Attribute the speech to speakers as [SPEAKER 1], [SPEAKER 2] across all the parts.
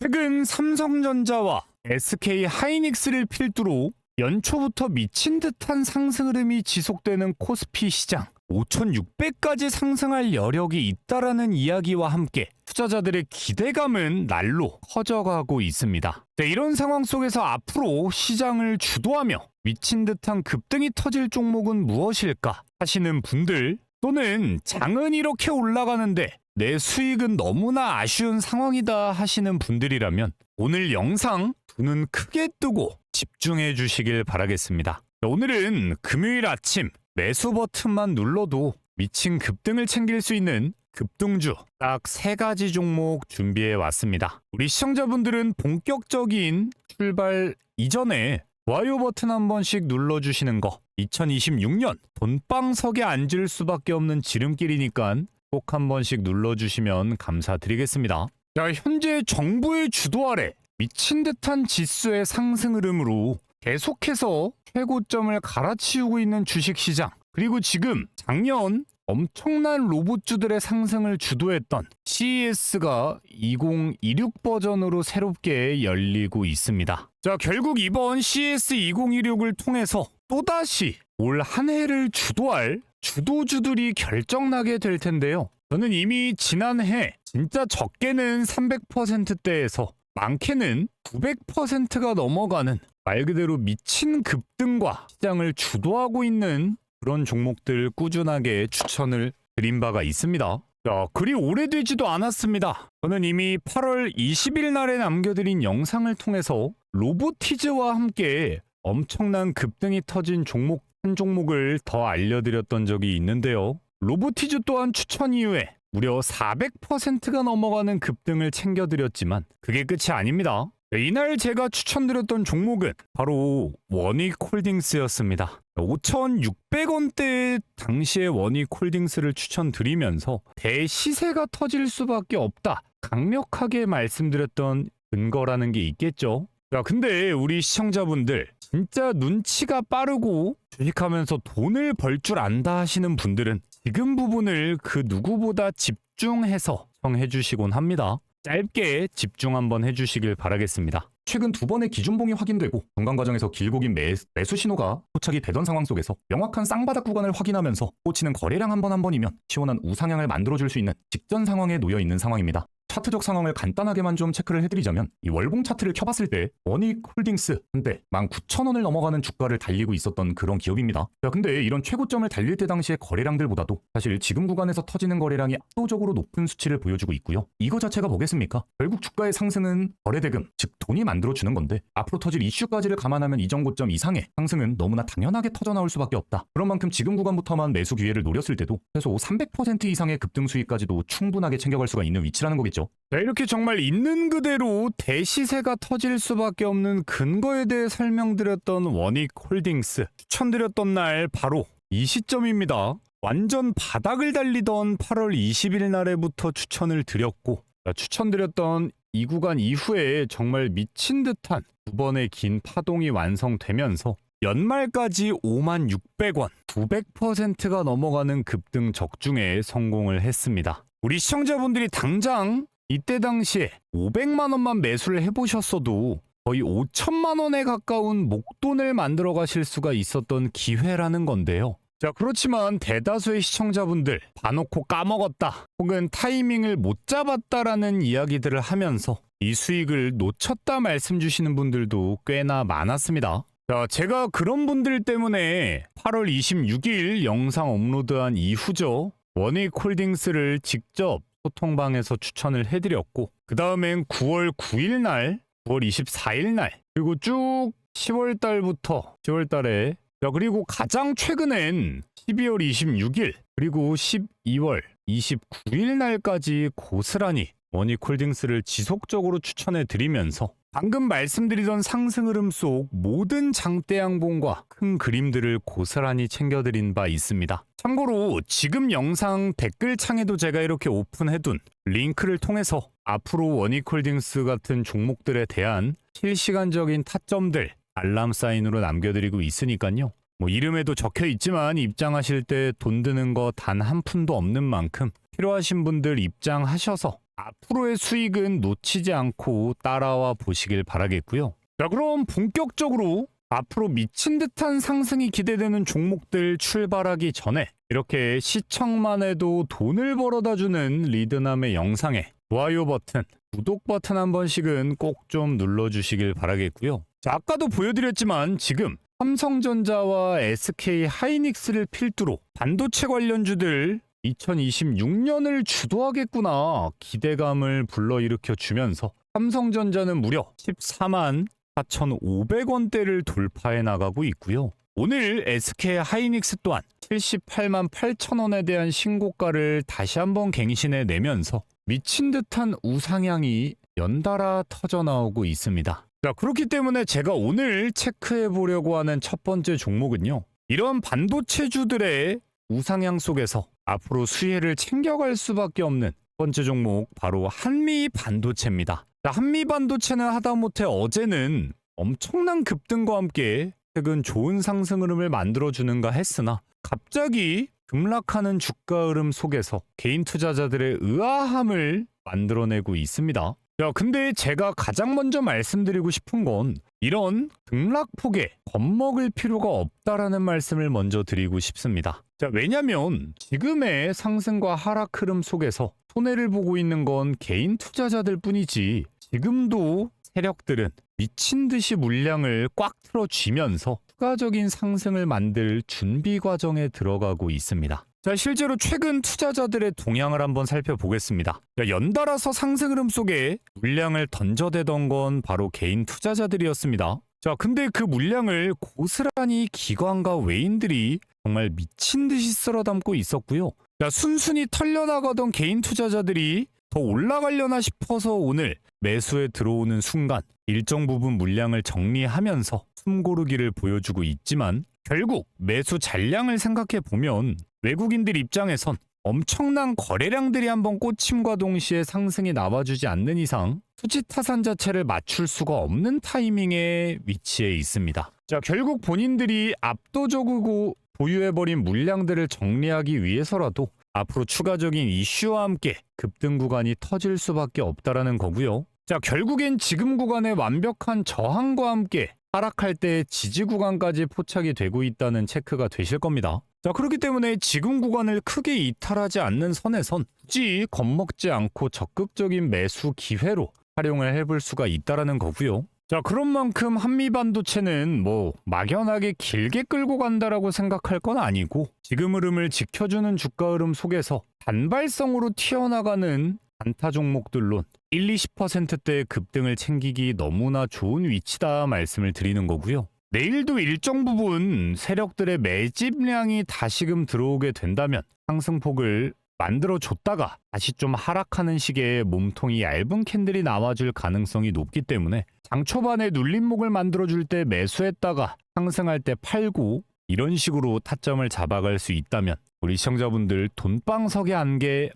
[SPEAKER 1] 최근 삼성전자와 SK 하이닉스를 필두로 연초부터 미친 듯한 상승 흐름이 지속되는 코스피 시장, 5,600까지 상승할 여력이 있다라는 이야기와 함께 투자자들의 기대감은 날로 커져가고 있습니다. 이런 상황 속에서 앞으로 시장을 주도하며 미친 듯한 급등이 터질 종목은 무엇일까 하시는 분들, 또는 장은 이렇게 올라가는데 내 수익은 너무나 아쉬운 상황이다 하시는 분들이라면 오늘 영상 두 눈 크게 뜨고 집중해 주시길 바라겠습니다. 오늘은 금요일 아침 매수 버튼만 눌러도 미친 급등을 챙길 수 있는 급등주 딱 3가지 종목 준비해 왔습니다. 우리 시청자분들은 본격적인 출발 이전에 좋아요 버튼 한 번씩 눌러주시는 거, 2026년 돈방석에 앉을 수밖에 없는 지름길이니까 꼭 한 번씩 눌러주시면 감사드리겠습니다. 자, 현재 정부의 주도 아래 미친 듯한 지수의 상승 흐름으로 계속해서 최고점을 갈아치우고 있는 주식시장, 그리고 지금 작년 엄청난 로봇주들의 상승을 주도했던 CES가 2026 버전으로 새롭게 열리고 있습니다. 자, 결국 이번 CES 2026을 통해서 또다시 올 한 해를 주도할 주도주들이 결정나게 될 텐데요. 저는 이미 지난해 진짜 적게는 300%대에서 많게는 900%가 넘어가는 말 그대로 미친 급등과 시장을 주도하고 있는 그런 종목들 꾸준하게 추천을 드린 바가 있습니다. 자, 그리 오래되지도 않았습니다. 저는 이미 8월 20일 날에 남겨드린 영상을 통해서 로보티즈와 함께 엄청난 급등이 터진 종목 한 종목을 더 알려드렸던 적이 있는데요. 로보티즈 또한 추천 이후에 무려 400%가 넘어가는 급등을 챙겨드렸지만 그게 끝이 아닙니다. 이날 제가 추천드렸던 종목은 바로 원익홀딩스였습니다. 5,600원대의 당시에 원익홀딩스를 추천드리면서 대시세가 터질 수밖에 없다, 강력하게 말씀드렸던 근거라는 게 있겠죠. 자, 근데 우리 시청자분들 진짜 눈치가 빠르고 주식하면서 돈을 벌 줄 안다 하시는 분들은 지금 부분을 그 누구보다 집중해서 시청해 주시곤 합니다. 짧게 집중 한번 해주시길 바라겠습니다.
[SPEAKER 2] 최근 2번의 기준봉이 확인되고 전강 과정에서 길고 긴 매수 신호가 포착이 되던 상황 속에서 명확한 쌍바닥 구간을 확인하면서 꽂히는 거래량 한 번이면 시원한 우상향을 만들어줄 수 있는 직전 상황에 놓여 있는 상황입니다. 차트적 상황을 간단하게만 좀 체크를 해드리자면 이 월봉 차트를 켜봤을 때 원익홀딩스 한때 19,000원을 넘어가는 주가를 달리고 있었던 그런 기업입니다. 자, 근데 이런 최고점을 달릴 때 당시의 거래량들보다도 사실 지금 구간에서 터지는 거래량이 압도적으로 높은 수치를 보여주고 있고요. 이거 자체가 뭐겠습니까? 결국 주가의 상승은 거래대금, 즉 돈이 만들어주는 건데 앞으로 터질 이슈까지를 감안하면 이전 고점 이상의 상승은 너무나 당연하게 터져나올 수밖에 없다. 그런 만큼 지금 구간부터만 매수 기회를 노렸을 때도 최소 300% 이상의 급등 수익까지도 충분하게 챙겨갈 수가 있는 위치라는 거겠죠.
[SPEAKER 1] 자, 이렇게 정말 있는 그대로 대시세가 터질 수밖에 없는 근거에 대해 설명드렸던 원익홀딩스 추천드렸던 날 바로 이 시점입니다. 완전 바닥을 달리던 8월 20일 날에부터 추천을 드렸고, 추천드렸던 이 구간 이후에 정말 미친 듯한 2번의 긴 파동이 완성되면서 연말까지 56,600원, 900%가 넘어가는 급등 적중에 성공을 했습니다. 우리 시청자분들이 당장 이때 당시에 500만 원만 매수를 해보셨어도 거의 5천만 원에 가까운 목돈을 만들어 가실 수가 있었던 기회라는 건데요. 자, 그렇지만 대다수의 시청자분들 봐놓고 까먹었다, 혹은 타이밍을 못 잡았다라는 이야기들을 하면서 이 수익을 놓쳤다 말씀 주시는 분들도 꽤나 많았습니다. 자, 제가 그런 분들 때문에 8월 26일 영상 업로드한 이후죠, 원익홀딩스를 직접 소통방에서 추천을 해드렸고, 그 다음엔 9월 9일 날, 9월 24일 날, 그리고 쭉 10월 달부터 10월 달에, 자, 그리고 가장 최근엔 12월 26일, 그리고 12월 29일 날까지 고스란히 원익홀딩스를 지속적으로 추천해 드리면서 방금 말씀드리던 상승 흐름 속 모든 장대 양봉과 큰 그림들을 고스란히 챙겨드린 바 있습니다. 참고로 지금 영상 댓글창에도 제가 이렇게 오픈해둔 링크를 통해서 앞으로 원익홀딩스 같은 종목들에 대한 실시간적인 타점들 알람 사인으로 남겨드리고 있으니까요. 이름에도 적혀 있지만 입장하실 때 돈 드는 거 단 한 푼도 없는 만큼 필요하신 분들 입장하셔서 앞으로의 수익은 놓치지 않고 따라와 보시길 바라겠고요. 자, 그럼 본격적으로 앞으로 미친 듯한 상승이 기대되는 종목들 출발하기 전에 이렇게 시청만 해도 돈을 벌어다주는 리드남의 영상에 좋아요 버튼, 구독 버튼 한 번씩은 꼭 좀 눌러주시길 바라겠고요. 자, 아까도 보여드렸지만 지금 삼성전자와 SK 하이닉스를 필두로 반도체 관련주들 2026년을 주도하겠구나 기대감을 불러일으켜 주면서 삼성전자는 무려 14만 4,500원대를 돌파해 나가고 있고요. 오늘 SK 하이닉스 또한 78만 8천원에 대한 신고가를 다시 한번 갱신해 내면서 미친 듯한 우상향이 연달아 터져 나오고 있습니다. 자, 그렇기 때문에 제가 오늘 체크해 보려고 하는 첫 번째 종목은요. 이런 반도체주들의 우상향 속에서 앞으로 수혜를 챙겨갈 수밖에 없는 첫 번째 종목 바로 한미 반도체입니다. 자, 한미 반도체는 하다못해 어제는 엄청난 급등과 함께 최근 좋은 상승 흐름을 만들어주는가 했으나 갑자기 급락하는 주가 흐름 속에서 개인 투자자들의 의아함을 만들어내고 있습니다. 자, 근데 제가 가장 먼저 말씀드리고 싶은 건 이런 등락폭에 겁먹을 필요가 없다라는 말씀을 먼저 드리고 싶습니다. 자, 왜냐면 지금의 상승과 하락 흐름 속에서 손해를 보고 있는 건 개인 투자자들 뿐이지 지금도 세력들은 미친 듯이 물량을 꽉 틀어쥐면서 추가적인 상승을 만들 준비 과정에 들어가고 있습니다. 자, 실제로 최근 투자자들의 동향을 한번 살펴보겠습니다. 자, 연달아서 상승 흐름 속에 물량을 던져대던 건 바로 개인 투자자들이었습니다. 자, 근데 그 물량을 고스란히 기관과 외인들이 정말 미친 듯이 쓸어 담고 있었고요. 자, 순순히 털려나가던 개인 투자자들이 더 올라가려나 싶어서 오늘 매수에 들어오는 순간 일정 부분 물량을 정리하면서 숨고르기를 보여주고 있지만 결국 매수 잔량을 생각해 보면 외국인들 입장에선 엄청난 거래량들이 한번 꽂힘과 동시에 상승이 나와주지 않는 이상 수치 타산 자체를 맞출 수가 없는 타이밍에 위치해 있습니다. 자, 결국 본인들이 압도적으로 보유해버린 물량들을 정리하기 위해서라도 앞으로 추가적인 이슈와 함께 급등 구간이 터질 수밖에 없다라는 거고요. 자, 결국엔 지금 구간의 완벽한 저항과 함께 하락할 때 지지 구간까지 포착이 되고 있다는 체크가 되실 겁니다. 자, 그렇기 때문에 지금 구간을 크게 이탈하지 않는 선에선 굳이 겁먹지 않고 적극적인 매수 기회로 활용을 해볼 수가 있다라는 거고요. 자, 그런 만큼 한미 반도체는 막연하게 길게 끌고 간다라고 생각할 건 아니고 지금 흐름을 지켜주는 주가 흐름 속에서 단발성으로 튀어나가는 단타 종목들론 1-20%대의 급등을 챙기기 너무나 좋은 위치다 말씀을 드리는 거고요. 내일도 일정 부분 세력들의 매집량이 다시금 들어오게 된다면 상승폭을 만들어줬다가 다시 좀 하락하는 식의 몸통이 얇은 캔들이 나와줄 가능성이 높기 때문에 장 초반에 눌림목을 만들어줄 때 매수했다가 상승할 때 팔고 이런 식으로 타점을 잡아갈 수 있다면 우리 시청자분들 돈방석에 앉을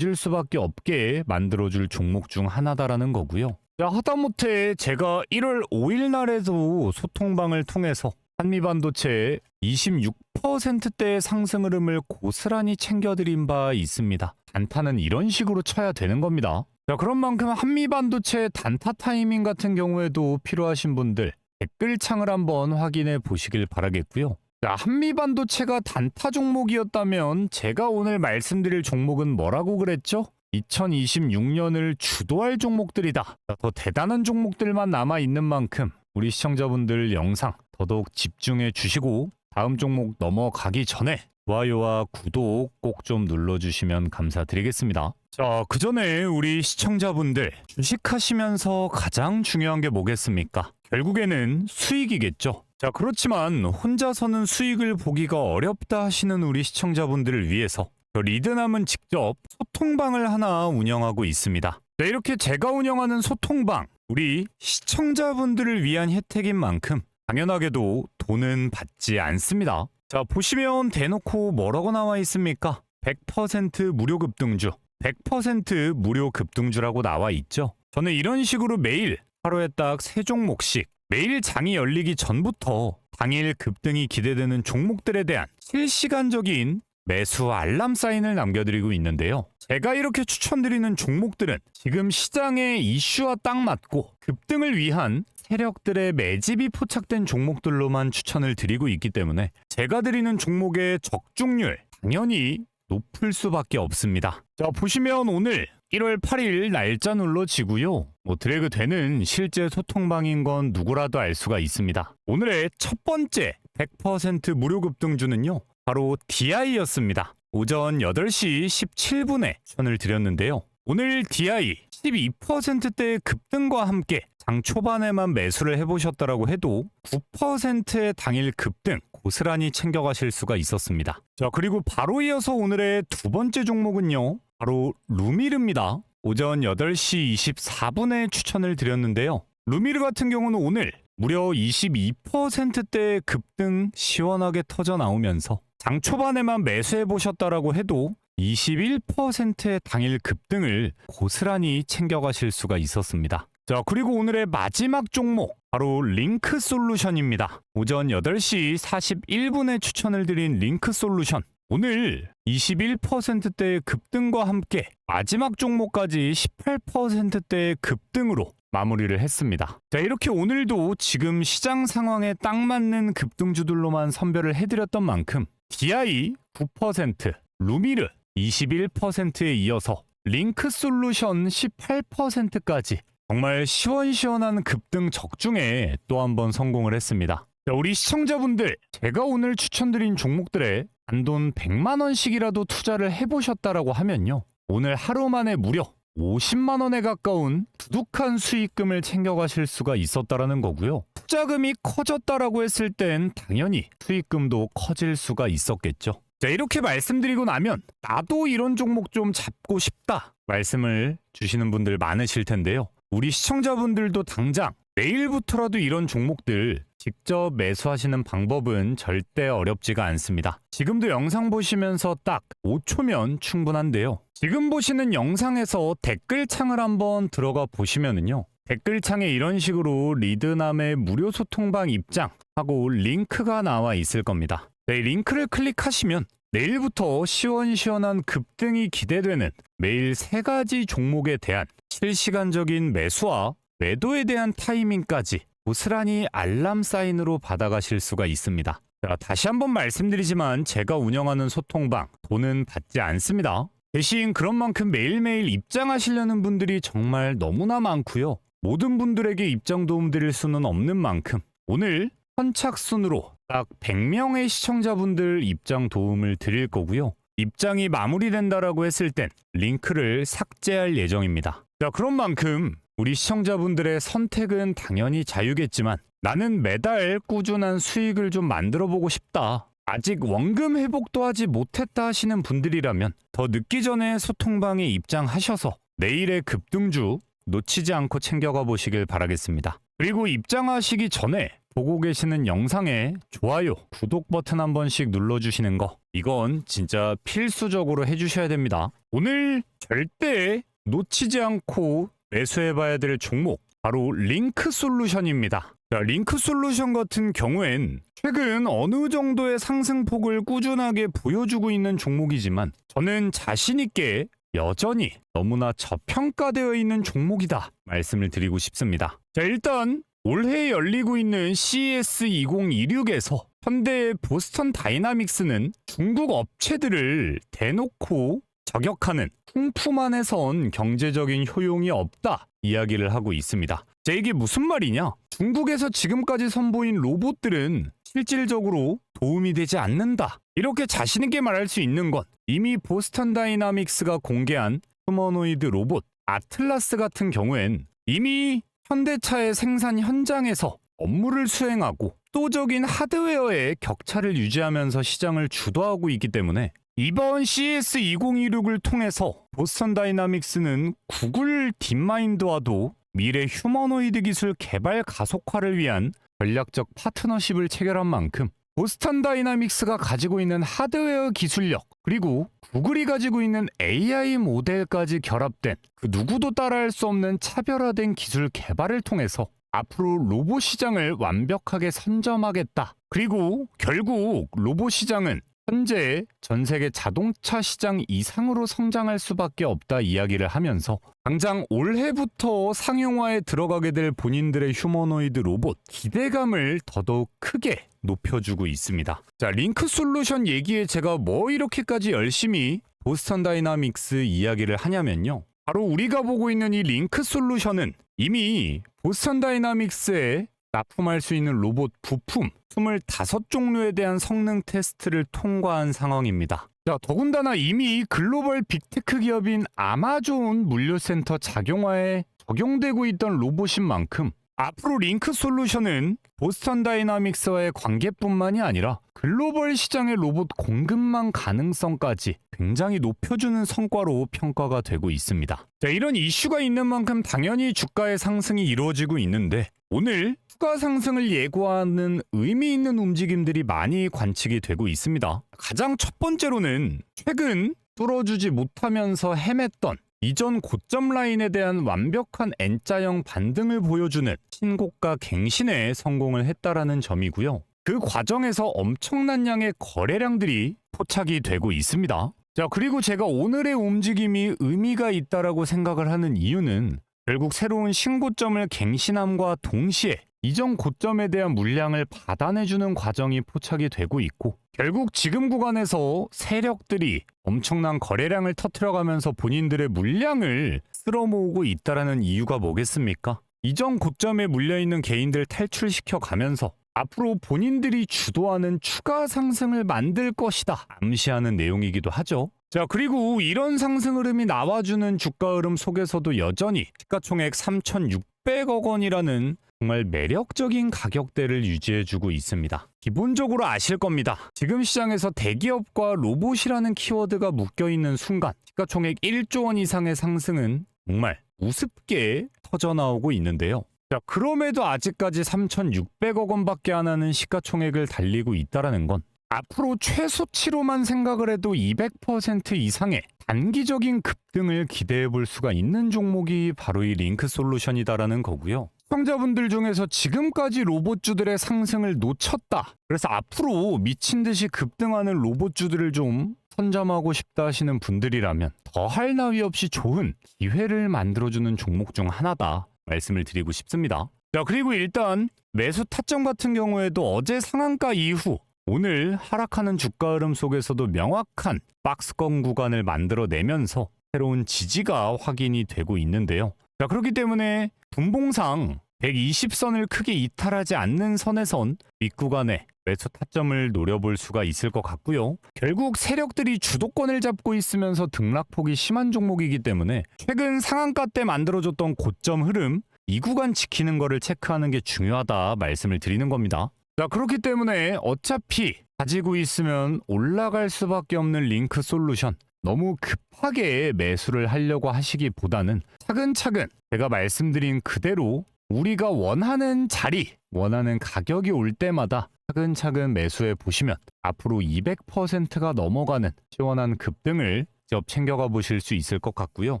[SPEAKER 1] 수밖에 없게 만들어줄 종목 중 하나다라는 거고요. 자, 하다못해 제가 1월 5일 날에도 소통방을 통해서 한미반도체의 26%대의 상승 흐름을 고스란히 챙겨드린 바 있습니다. 단타는 이런 식으로 쳐야 되는 겁니다. 자, 그런 만큼 한미반도체 단타 타이밍 같은 경우에도 필요하신 분들 댓글창을 한번 확인해 보시길 바라겠고요. 자, 한미반도체가 단타 종목이었다면 제가 오늘 말씀드릴 종목은 뭐라고 그랬죠? 2026년을 주도할 종목들이다. 더 대단한 종목들만 남아있는 만큼 우리 시청자분들 영상 더더욱 집중해 주시고 다음 종목 넘어가기 전에 좋아요와 구독 꼭 좀 눌러주시면 감사드리겠습니다. 자, 그 전에 우리 시청자분들 주식하시면서 가장 중요한 게 뭐겠습니까? 결국에는 수익이겠죠. 자, 그렇지만 혼자서는 수익을 보기가 어렵다 하시는 우리 시청자분들을 위해서 리드남은 직접 소통방을 하나 운영하고 있습니다. 자, 이렇게 제가 운영하는 소통방, 우리 시청자분들을 위한 혜택인 만큼 당연하게도 돈은 받지 않습니다. 자, 보시면 대놓고 뭐라고 나와 있습니까? 100% 무료 급등주, 100% 무료 급등주라고 나와 있죠. 저는 이런 식으로 매일 하루에 딱 3종목씩 매일 장이 열리기 전부터 당일 급등이 기대되는 종목들에 대한 실시간적인 매수 알람 사인을 남겨드리고 있는데요. 제가 이렇게 추천드리는 종목들은 지금 시장의 이슈와 딱 맞고 급등을 위한 세력들의 매집이 포착된 종목들로만 추천을 드리고 있기 때문에 제가 드리는 종목의 적중률 당연히 높을 수밖에 없습니다. 자, 보시면 오늘 1월 8일 날짜 눌러지고요. 드래그 되는 실제 소통방인 건 누구라도 알 수가 있습니다. 오늘의 첫 번째 100% 무료 급등주는요. 바로 DI였습니다. 오전 8시 17분에 추천을 드렸는데요. 오늘 DI 12%대의 급등과 함께 장 초반에만 매수를 해보셨다라고 해도 9%의 당일 급등 고스란히 챙겨가실 수가 있었습니다. 자, 그리고 바로 이어서 오늘의 두 번째 종목은요. 바로 루미르입니다. 오전 8시 24분에 추천을 드렸는데요. 루미르 같은 경우는 오늘 무려 22%대의 급등 시원하게 터져 나오면서 장 초반에만 매수해 보셨다라고 해도 21%의 당일 급등을 고스란히 챙겨가실 수가 있었습니다. 자, 그리고 오늘의 마지막 종목 바로 링크솔루션입니다. 오전 8시 41분에 추천을 드린 링크솔루션 오늘 21%대의 급등과 함께 마지막 종목까지 18%대의 급등으로 마무리를 했습니다. 자, 이렇게 오늘도 지금 시장 상황에 딱 맞는 급등주들로만 선별을 해드렸던 만큼 DI 9%, 루미르 21%에 이어서 링크솔루션 18%까지 정말 시원시원한 급등 적중에 또 한 번 성공을 했습니다. 자, 우리 시청자분들, 제가 오늘 추천드린 종목들에 단돈 100만 원씩이라도 투자를 해보셨다라고 하면요. 오늘 하루 만에 무려 50만 원에 가까운 두둑한 수익금을 챙겨가실 수가 있었다라는 거고요. 투자금이 커졌다라고 했을 땐 당연히 수익금도 커질 수가 있었겠죠. 자, 이렇게 말씀드리고 나면 나도 이런 종목 좀 잡고 싶다 말씀을 주시는 분들 많으실 텐데요. 우리 시청자분들도 당장 내일부터라도 이런 종목들 직접 매수하시는 방법은 절대 어렵지가 않습니다. 지금도 영상 보시면서 딱 5초면 충분한데요. 지금 보시는 영상에서 댓글창을 한번 들어가 보시면은요. 댓글창에 이런 식으로 리드남의 무료 소통방 입장하고 링크가 나와 있을 겁니다. 네, 링크를 클릭하시면 내일부터 시원시원한 급등이 기대되는 매일 3가지 종목에 대한 실시간적인 매수와 매도에 대한 타이밍까지 고스란히 알람 사인으로 받아가실 수가 있습니다. 자, 다시 한번 말씀드리지만 제가 운영하는 소통방 돈은 받지 않습니다. 대신 그런 만큼 매일매일 입장하시려는 분들이 정말 너무나 많고요. 모든 분들에게 입장 도움 드릴 수는 없는 만큼 오늘 선착순으로 딱 100명의 시청자분들 입장 도움을 드릴 거고요. 입장이 마무리된다라고 했을 땐 링크를 삭제할 예정입니다. 자, 그런 만큼 우리 시청자분들의 선택은 당연히 자유겠지만 나는 매달 꾸준한 수익을 좀 만들어 보고 싶다. 아직 원금 회복도 하지 못했다 하시는 분들이라면 더 늦기 전에 소통방에 입장하셔서 내일의 급등주 놓치지 않고 챙겨가 보시길 바라겠습니다. 그리고 입장하시기 전에 보고 계시는 영상에 좋아요, 구독 버튼 한 번씩 눌러주시는 거 이건 진짜 필수적으로 해주셔야 됩니다. 오늘 절대 놓치지 않고 매수해봐야 될 종목 바로 링크솔루션입니다. 자, 링크솔루션 같은 경우엔 최근 어느 정도의 상승폭을 꾸준하게 보여주고 있는 종목이지만 저는 자신있게 여전히 너무나 저평가되어 있는 종목이다 말씀을 드리고 싶습니다. 자, 일단 올해 열리고 있는 CES 2026에서 현대의 보스턴 다이나믹스는 중국 업체들을 대놓고 저격하는 풍푸만해선 경제적인 효용이 없다 이야기를 하고 있습니다. 자, 이게 무슨 말이냐? 중국에서 지금까지 선보인 로봇들은 실질적으로 도움이 되지 않는다. 이렇게 자신있게 말할 수 있는 건 이미 보스턴 다이나믹스가 공개한 휴머노이드 로봇 아틀라스 같은 경우엔 이미 현대차의 생산 현장에서 업무를 수행하고 압도적인 하드웨어의 격차를 유지하면서 시장을 주도하고 있기 때문에 이번 CES 2026을 통해서 보스턴 다이나믹스는 구글 딥마인드와도 미래 휴머노이드 기술 개발 가속화를 위한 전략적 파트너십을 체결한 만큼 보스턴 다이나믹스가 가지고 있는 하드웨어 기술력 그리고 구글이 가지고 있는 AI 모델까지 결합된 그 누구도 따라할 수 없는 차별화된 기술 개발을 통해서 앞으로 로봇 시장을 완벽하게 선점하겠다. 그리고 결국 로봇 시장은 현재 전 세계 자동차 시장 이상으로 성장할 수밖에 없다 이야기를 하면서 당장 올해부터 상용화에 들어가게 될 본인들의 휴머노이드 로봇 기대감을 더더욱 크게 높여주고 있습니다. 자, 링크 솔루션 얘기에 제가 뭐 이렇게까지 열심히 보스턴 다이나믹스 이야기를 하냐면요. 바로 우리가 보고 있는 이 링크 솔루션은 이미 보스턴 다이나믹스에 납품할 수 있는 로봇 부품 25종류에 대한 성능 테스트를 통과한 상황입니다. 자, 더군다나 이미 글로벌 빅테크 기업인 아마존 물류센터 작용화에 적용되고 있던 로봇인 만큼 앞으로 링크 솔루션은 보스턴 다이나믹스와의 관계뿐만이 아니라 글로벌 시장의 로봇 공급망 가능성까지 굉장히 높여주는 성과로 평가가 되고 있습니다. 자, 이런 이슈가 있는 만큼 당연히 주가의 상승이 이루어지고 있는데 오늘 추가 상승을 예고하는 의미 있는 움직임들이 많이 관측이 되고 있습니다. 가장 첫 번째로는 최근 뚫어주지 못하면서 헤맸던 이전 고점 라인에 대한 완벽한 N자형 반등을 보여주는 신고가 갱신에 성공을 했다라는 점이고요. 그 과정에서 엄청난 양의 거래량들이 포착이 되고 있습니다. 자, 그리고 제가 오늘의 움직임이 의미가 있다라고 생각을 하는 이유는 결국 새로운 신고점을 갱신함과 동시에 이전 고점에 대한 물량을 받아내주는 과정이 포착이 되고 있고 결국 지금 구간에서 세력들이 엄청난 거래량을 터뜨려가면서 본인들의 물량을 쓸어모으고 있다라는 이유가 뭐겠습니까? 이전 고점에 물려있는 개인들 탈출시켜 가면서 앞으로 본인들이 주도하는 추가 상승을 만들 것이다 암시하는 내용이기도 하죠. 자, 그리고 이런 상승 흐름이 나와주는 주가 흐름 속에서도 여전히 시가총액 3,600억 원이라는 정말 매력적인 가격대를 유지해주고 있습니다. 기본적으로 아실 겁니다. 지금 시장에서 대기업과 로봇이라는 키워드가 묶여있는 순간 시가총액 1조 원 이상의 상승은 정말 우습게 터져나오고 있는데요. 자, 그럼에도 아직까지 3,600억 원밖에 안 하는 시가총액을 달리고 있다는 건 앞으로 최소치로만 생각을 해도 200% 이상의 단기적인 급등을 기대해 볼 수가 있는 종목이 바로 이 링크 솔루션이다라는 거고요. 시청자분들 중에서 지금까지 로봇주들의 상승을 놓쳤다. 그래서 앞으로 미친 듯이 급등하는 로봇주들을 좀 선점하고 싶다 하시는 분들이라면 더할 나위 없이 좋은 기회를 만들어주는 종목 중 하나다 말씀을 드리고 싶습니다. 자, 그리고 일단 매수 타점 같은 경우에도 어제 상한가 이후 오늘 하락하는 주가 흐름 속에서도 명확한 박스권 구간을 만들어내면서 새로운 지지가 확인이 되고 있는데요. 자, 그렇기 때문에 분봉상 120선을 크게 이탈하지 않는 선에선 윗구간에 매수 타점을 노려볼 수가 있을 것 같고요. 결국 세력들이 주도권을 잡고 있으면서 등락폭이 심한 종목이기 때문에 최근 상한가 때 만들어줬던 고점 흐름 이 구간 지키는 거를 체크하는 게 중요하다 말씀을 드리는 겁니다. 자, 그렇기 때문에 어차피 가지고 있으면 올라갈 수밖에 없는 링크 솔루션 너무 급하게 매수를 하려고 하시기보다는 차근차근 제가 말씀드린 그대로 우리가 원하는 자리, 원하는 가격이 올 때마다 차근차근 매수해 보시면 앞으로 200%가 넘어가는 시원한 급등을 직접 챙겨가 보실 수 있을 것 같고요.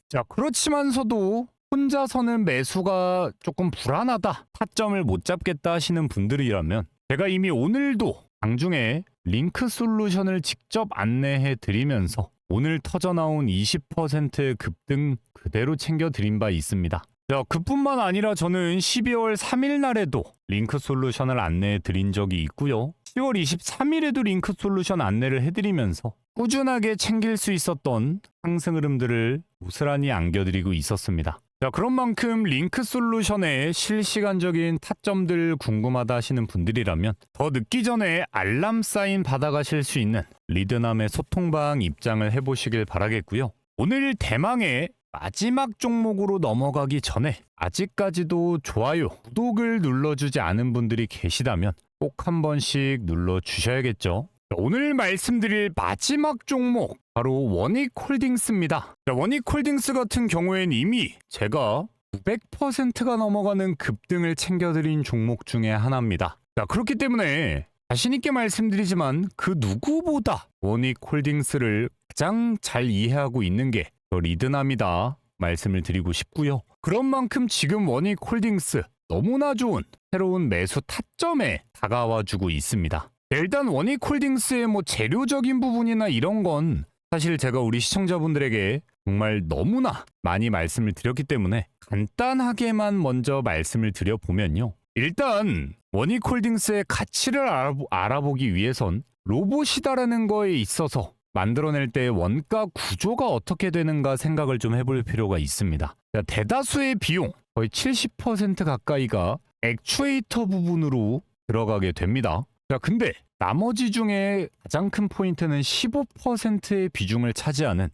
[SPEAKER 1] 자, 그렇지만서도 혼자서는 매수가 조금 불안하다, 타점을 못 잡겠다 하시는 분들이라면 제가 이미 오늘도 장중에 링크 솔루션을 직접 안내해 드리면서 오늘 터져나온 20%의 급등 그대로 챙겨드린 바 있습니다. 자, 그뿐만 아니라 저는 12월 3일 날에도 링크 솔루션을 안내해 드린 적이 있고요. 10월 23일에도 링크 솔루션 안내를 해드리면서 꾸준하게 챙길 수 있었던 상승 흐름들을 고스란히 안겨드리고 있었습니다. 자, 그런 만큼 링크 솔루션의 실시간적인 타점들 궁금하다 하시는 분들이라면 더 늦기 전에 알람 사인 받아가실 수 있는 리드남의 소통방 입장을 해보시길 바라겠고요. 오늘 대망의 마지막 종목으로 넘어가기 전에 아직까지도 좋아요, 구독을 눌러주지 않은 분들이 계시다면 꼭 한 번씩 눌러주셔야겠죠. 오늘 말씀드릴 마지막 종목 바로 원익홀딩스입니다. 원익홀딩스 같은 경우엔 이미 제가 900%가 넘어가는 급등을 챙겨드린 종목 중에 하나입니다. 자, 그렇기 때문에 자신있게 말씀드리지만 그 누구보다 원익홀딩스를 가장 잘 이해하고 있는 게 리드남이다 말씀을 드리고 싶고요. 그런 만큼 지금 원익홀딩스 너무나 좋은 새로운 매수 타점에 다가와주고 있습니다. 일단 원익홀딩스의 뭐 재료적인 부분이나 이런 건 사실 제가 우리 시청자분들에게 정말 너무나 많이 말씀을 드렸기 때문에 간단하게만 먼저 말씀을 드려보면요. 일단 원익홀딩스의 가치를 알아보기 위해선 로봇이다라는 거에 있어서 만들어낼 때 원가 구조가 어떻게 되는가 생각을 좀 해볼 필요가 있습니다. 자, 대다수의 비용, 거의 70% 가까이가 액추에이터 부분으로 들어가게 됩니다. 자, 근데 나머지 중에 가장 큰 포인트는 15%의 비중을 차지하는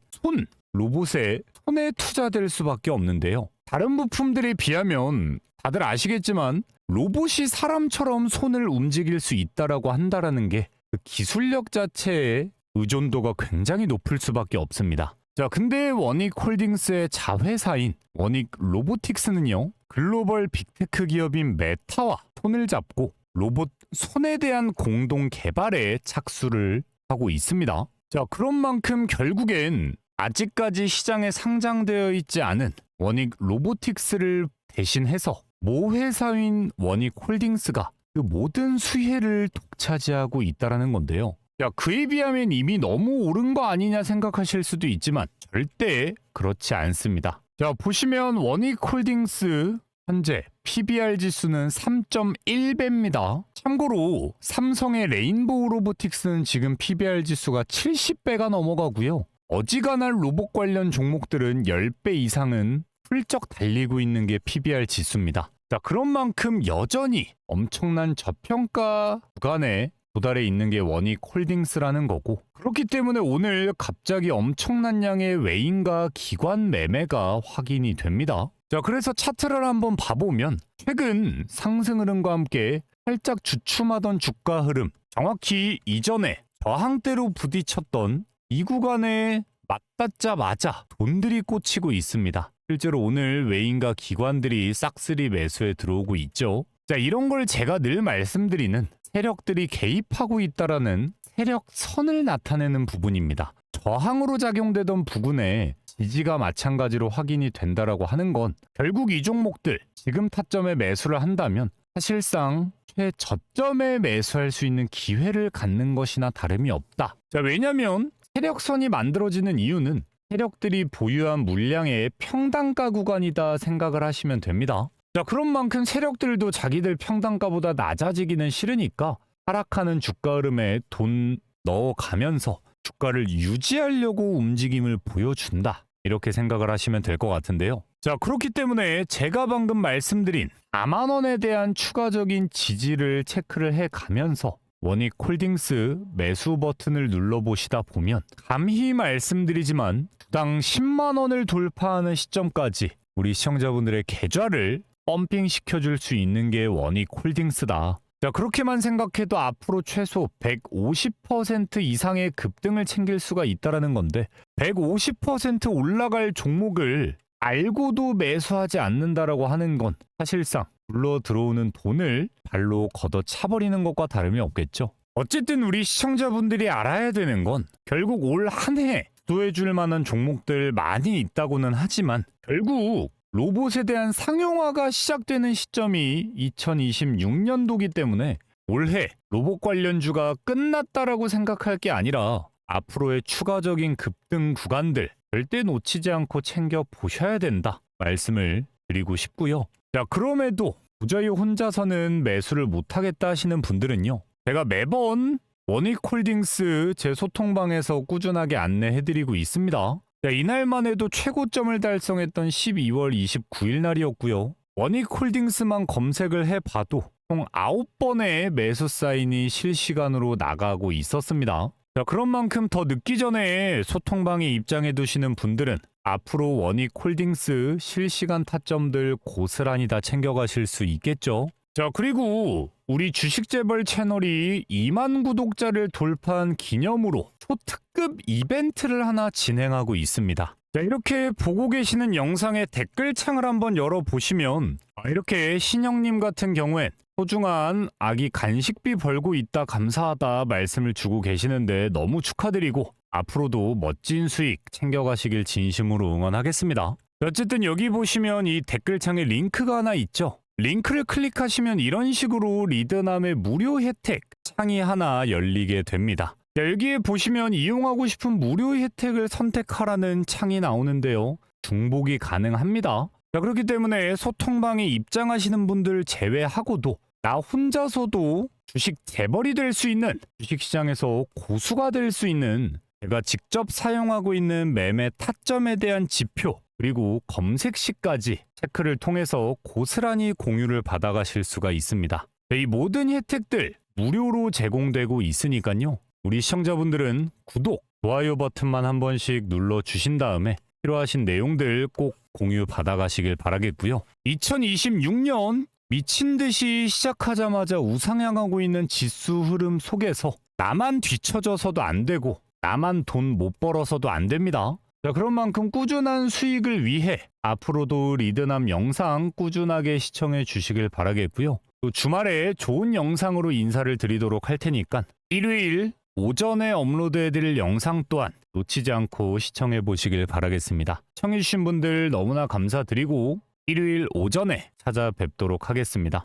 [SPEAKER 1] 로봇에 손에 투자될 수밖에 없는데요. 다른 부품들에 비하면 다들 아시겠지만 로봇이 사람처럼 손을 움직일 수 있다라고 한다라는 게 그 기술력 자체의 의존도가 굉장히 높을 수밖에 없습니다. 자, 근데 원익홀딩스의 자회사인 원익로보틱스는요, 글로벌 빅테크 기업인 메타와 손을 잡고 로봇 손에 대한 공동 개발에 착수를 하고 있습니다. 자, 그런 만큼 결국엔 아직까지 시장에 상장되어 있지 않은 원익로보틱스를 대신해서 모 회사인 원익홀딩스가 그 모든 수혜를 독차지하고 있다라는 건데요. 야, 그에 비하면 이미 너무 오른 거 아니냐 생각하실 수도 있지만 절대 그렇지 않습니다. 자, 보시면 원익홀딩스 현재 PBR 지수는 3.1배입니다. 참고로 삼성의 레인보우 로보틱스는 지금 PBR 지수가 70배가 넘어가고요. 어지간한 로봇 관련 종목들은 10배 이상은 훌쩍 달리고 있는 게 PBR 지수입니다. 자, 그런 만큼 여전히 엄청난 저평가 구간에 도달해 있는 게 원익홀딩스라는 거고, 그렇기 때문에 오늘 갑자기 엄청난 양의 외인과 기관 매매가 확인이 됩니다. 자, 그래서 차트를 한번 봐보면 최근 상승 흐름과 함께 살짝 주춤하던 주가 흐름, 정확히 이전에 저항대로 부딪혔던 이 구간에 맞닿자마자 돈들이 꽂히고 있습니다. 실제로 오늘 외인과 기관들이 싹쓸이 매수에 들어오고 있죠. 자, 이런 걸 제가 늘 말씀드리는 세력들이 개입하고 있다라는 세력선을 나타내는 부분입니다. 저항으로 작용되던 부근에 지지가 마찬가지로 확인이 된다라고 하는 건 결국 이 종목들 지금 타점에 매수를 한다면 사실상 최저점에 매수할 수 있는 기회를 갖는 것이나 다름이 없다. 자, 왜냐면 세력선이 만들어지는 이유는 세력들이 보유한 물량의 평단가 구간이다 생각을 하시면 됩니다. 자, 그런 만큼 세력들도 자기들 평단가보다 낮아지기는 싫으니까 하락하는 주가 흐름에 돈 넣어가면서 주가를 유지하려고 움직임을 보여준다. 이렇게 생각을 하시면 될 것 같은데요. 자, 그렇기 때문에 제가 방금 말씀드린 4만 원에 대한 추가적인 지지를 체크를 해가면서 원익홀딩스 매수 버튼을 눌러보시다 보면 감히 말씀드리지만 주당 10만 원을 돌파하는 시점까지 우리 시청자분들의 계좌를 펌핑 시켜줄 수 있는 게 원익홀딩스다. 자, 그렇게만 생각해도 앞으로 최소 150% 이상의 급등을 챙길 수가 있다라는 건데 150% 올라갈 종목을 알고도 매수하지 않는다라고 하는 건 사실상 굴러 들어오는 돈을 발로 걷어차버리는 것과 다름이 없겠죠. 어쨌든 우리 시청자분들이 알아야 되는 건 결국 올 한 해 주도해줄 만한 종목들 많이 있다고는 하지만 결국 로봇에 대한 상용화가 시작되는 시점이 2026년도기 때문에 올해 로봇 관련주가 끝났다라고 생각할 게 아니라 앞으로의 추가적인 급등 구간들 절대 놓치지 않고 챙겨 보셔야 된다 말씀을 드리고 싶고요. 자, 그럼에도 도저히 혼자서는 매수를 못하겠다 하시는 분들은요, 제가 매번 원익홀딩스 제 소통방에서 꾸준하게 안내해드리고 있습니다. 자, 이날만 해도 최고점을 달성했던 12월 29일 날이었고요. 원익홀딩스만 검색을 해봐도 총 9번의 매수 사인이 실시간으로 나가고 있었습니다. 자, 그런 만큼 더 늦기 전에 소통방에 입장해 두시는 분들은 앞으로 원익홀딩스 실시간 타점들 고스란히 다 챙겨가실 수 있겠죠. 자, 그리고 우리 주식재벌 채널이 2만 구독자를 돌파한 기념으로 초특급 이벤트를 하나 진행하고 있습니다. 자, 이렇게 보고 계시는 영상의 댓글창을 한번 열어보시면 이렇게 신영님 같은 경우엔 소중한 아기 간식비 벌고 있다 감사하다 말씀을 주고 계시는데 너무 축하드리고 앞으로도 멋진 수익 챙겨가시길 진심으로 응원하겠습니다. 어쨌든 여기 보시면 이 댓글창에 링크가 하나 있죠. 링크를 클릭하시면 이런 식으로 리드남의 무료 혜택 창이 하나 열리게 됩니다. 자, 여기에 보시면 이용하고 싶은 무료 혜택을 선택하라는 창이 나오는데요. 중복이 가능합니다. 자, 그렇기 때문에 소통방에 입장하시는 분들 제외하고도 나 혼자서도 주식 재벌이 될 수 있는, 주식시장에서 고수가 될 수 있는, 제가 직접 사용하고 있는 매매 타점에 대한 지표 그리고 검색 시까지 체크를 통해서 고스란히 공유를 받아가실 수가 있습니다. 이 모든 혜택들 무료로 제공되고 있으니까요. 우리 시청자분들은 구독, 좋아요 버튼만 한 번씩 눌러주신 다음에 필요하신 내용들 꼭 공유 받아가시길 바라겠고요. 2026년 미친 듯이 시작하자마자 우상향하고 있는 지수 흐름 속에서 나만 뒤처져서도 안 되고 나만 돈 못 벌어서도 안 됩니다. 자, 그런 만큼 꾸준한 수익을 위해 앞으로도 리드남 영상 꾸준하게 시청해 주시길 바라겠고요. 또 주말에 좋은 영상으로 인사를 드리도록 할 테니까 일요일 오전에 업로드해드릴 영상 또한 놓치지 않고 시청해 보시길 바라겠습니다. 시청해주신 분들 너무나 감사드리고 일요일 오전에 찾아뵙도록 하겠습니다.